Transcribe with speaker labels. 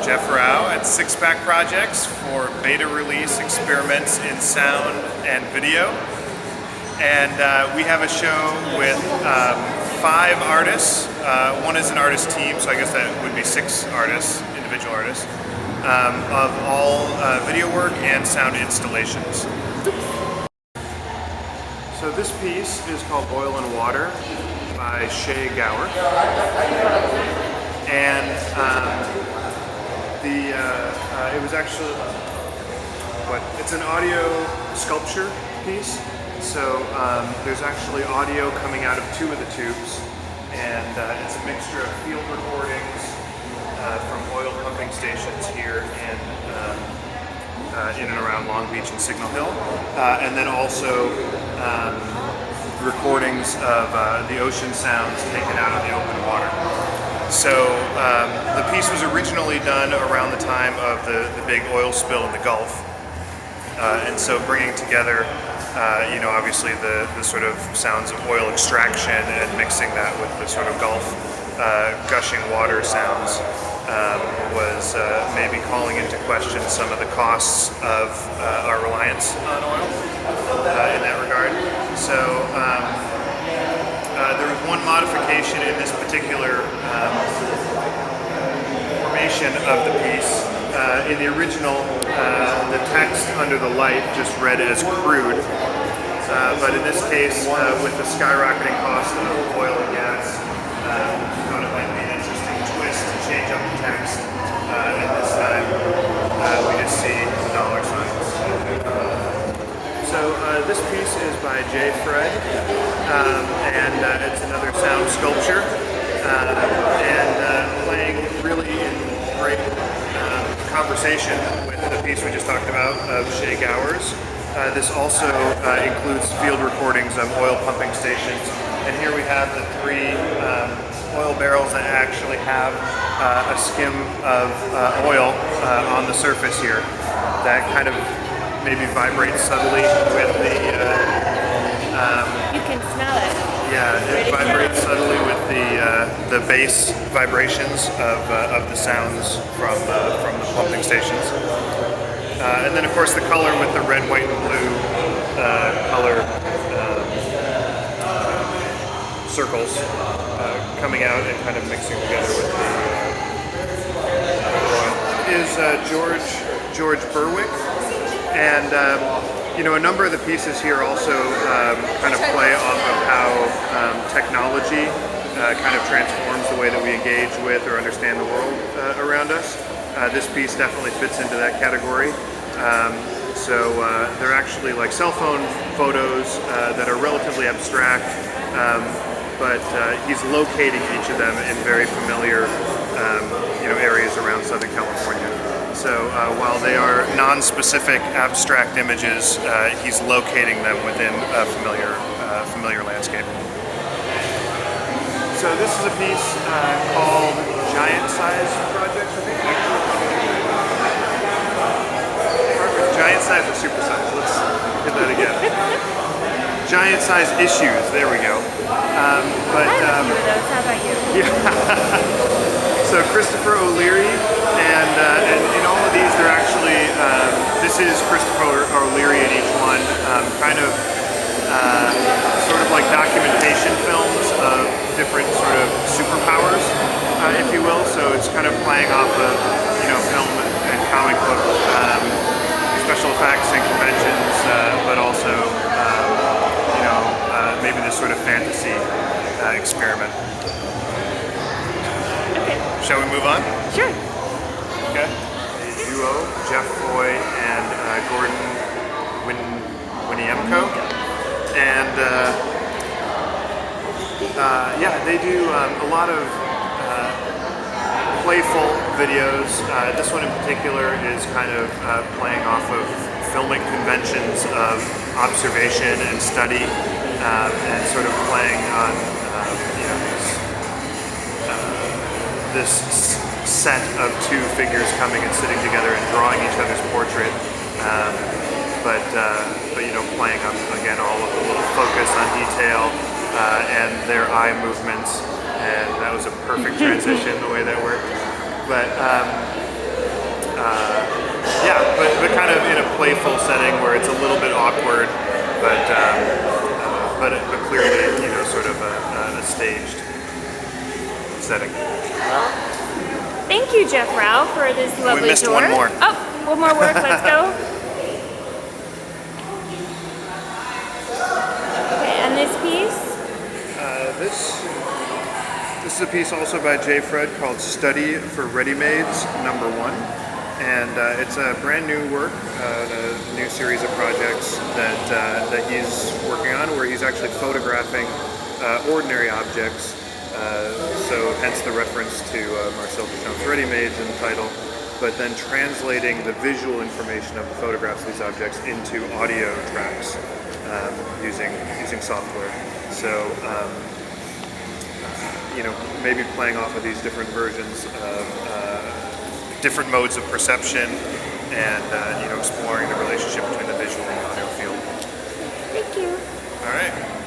Speaker 1: Jeff&GORDON at Sixpack Projects for beta release experiments in sound and video. And we have a show with 5 artists. One is an artist team, so I guess that would be 6 artists, individual artists, of all video work and sound installations. So this piece is called Oil and Water by Shea, Gauer. And it was actually, it's an audio sculpture piece. So there's actually audio coming out of 2 of the tubes, and it's a mixture of field recordings from oil pumping stations here in and around Long Beach and Signal Hill, and then also recordings of the ocean sounds taken out of the open water. So the piece was originally done around the time of the big oil spill in the Gulf, and so bringing together obviously the sort of sounds of oil extraction and mixing that with the sort of Gulf gushing water sounds was maybe calling into question some of the costs of our reliance on oil in that regard. So there was one modification in this particular formation of the piece. In the original, the text under the light just read as crude, but in this case, with the skyrocketing cost of oil and gas, we thought it might be an interesting twist to change up the text, and this time we just see dollar signs. So this piece is by j.frede, and it's another sound sculpture, and playing really in great conversation with the piece we just talked about of Shea Gauer's. This also includes field recordings of oil pumping stations, and here we have the 3 oil barrels that actually have a skim of oil on the surface here that kind of maybe vibrates subtly with the
Speaker 2: you can smell it.
Speaker 1: Yeah, it vibrates subtly with the bass vibrations of the sounds from the pumping stations. And then of course the color with the red, white, and blue color circles coming out and kind of mixing together with the oil. Is Georg Burwick, and a number of the pieces here also kind of play off of how technology kind of transforms the way that we engage with or understand the world around us. This piece definitely fits into that category. So they're actually like cell phone photos that are relatively abstract, but he's locating each of them in very familiar areas around Southern California. So while they are non-specific abstract images, he's locating them within a familiar landscape. So this is a piece called Giant Size Project, I think. Giant Size or Super Size? Let's hit that again. Giant Size Issues, there we go.
Speaker 2: I have a few of those, how about you?
Speaker 1: Yeah. So OLeary, and in all of these they're actually, this is OLeary in each one, kind of sort of like documentation films of different sort of superpowers, if you will. So it's kind of playing off of film and comic book special effects and conventions, but also maybe this sort of fantasy experiment.
Speaker 2: Okay.
Speaker 1: Shall we move on?
Speaker 2: Sure.
Speaker 1: Okay. A duo, Duoboy and Gordon Winiemko, and yeah, they do a lot of playful videos. This one in particular is kind of playing off of filmic conventions of observation and study, and sort of playing on this set of 2 figures coming and sitting together and drawing each other's portrait, but playing up again all of the little focus on detail and their eye movements, and that was a perfect transition the way that worked. But Yeah, but kind of in a playful setting where it's a little bit awkward, but clearly, you know, sort of a staged setting.
Speaker 2: Well, thank you, Jeff Rao, for this lovely
Speaker 1: We missed
Speaker 2: tour.
Speaker 1: one more.
Speaker 2: Oh, one more work. Let's go. Okay, and this piece?
Speaker 1: This is a piece also by j.frede called Study for Readymades #1. And it's a brand new work, a new series of projects that he's working on, where he's actually photographing ordinary objects. So hence the reference to Marcel Duchamp's Readymades in the title, but then translating the visual information of the photographs of these objects into audio tracks using software. So you know, maybe playing off of these different versions of different modes of perception, and you know, exploring the relationship between the visual and audio field.
Speaker 2: Thank you.
Speaker 1: All right.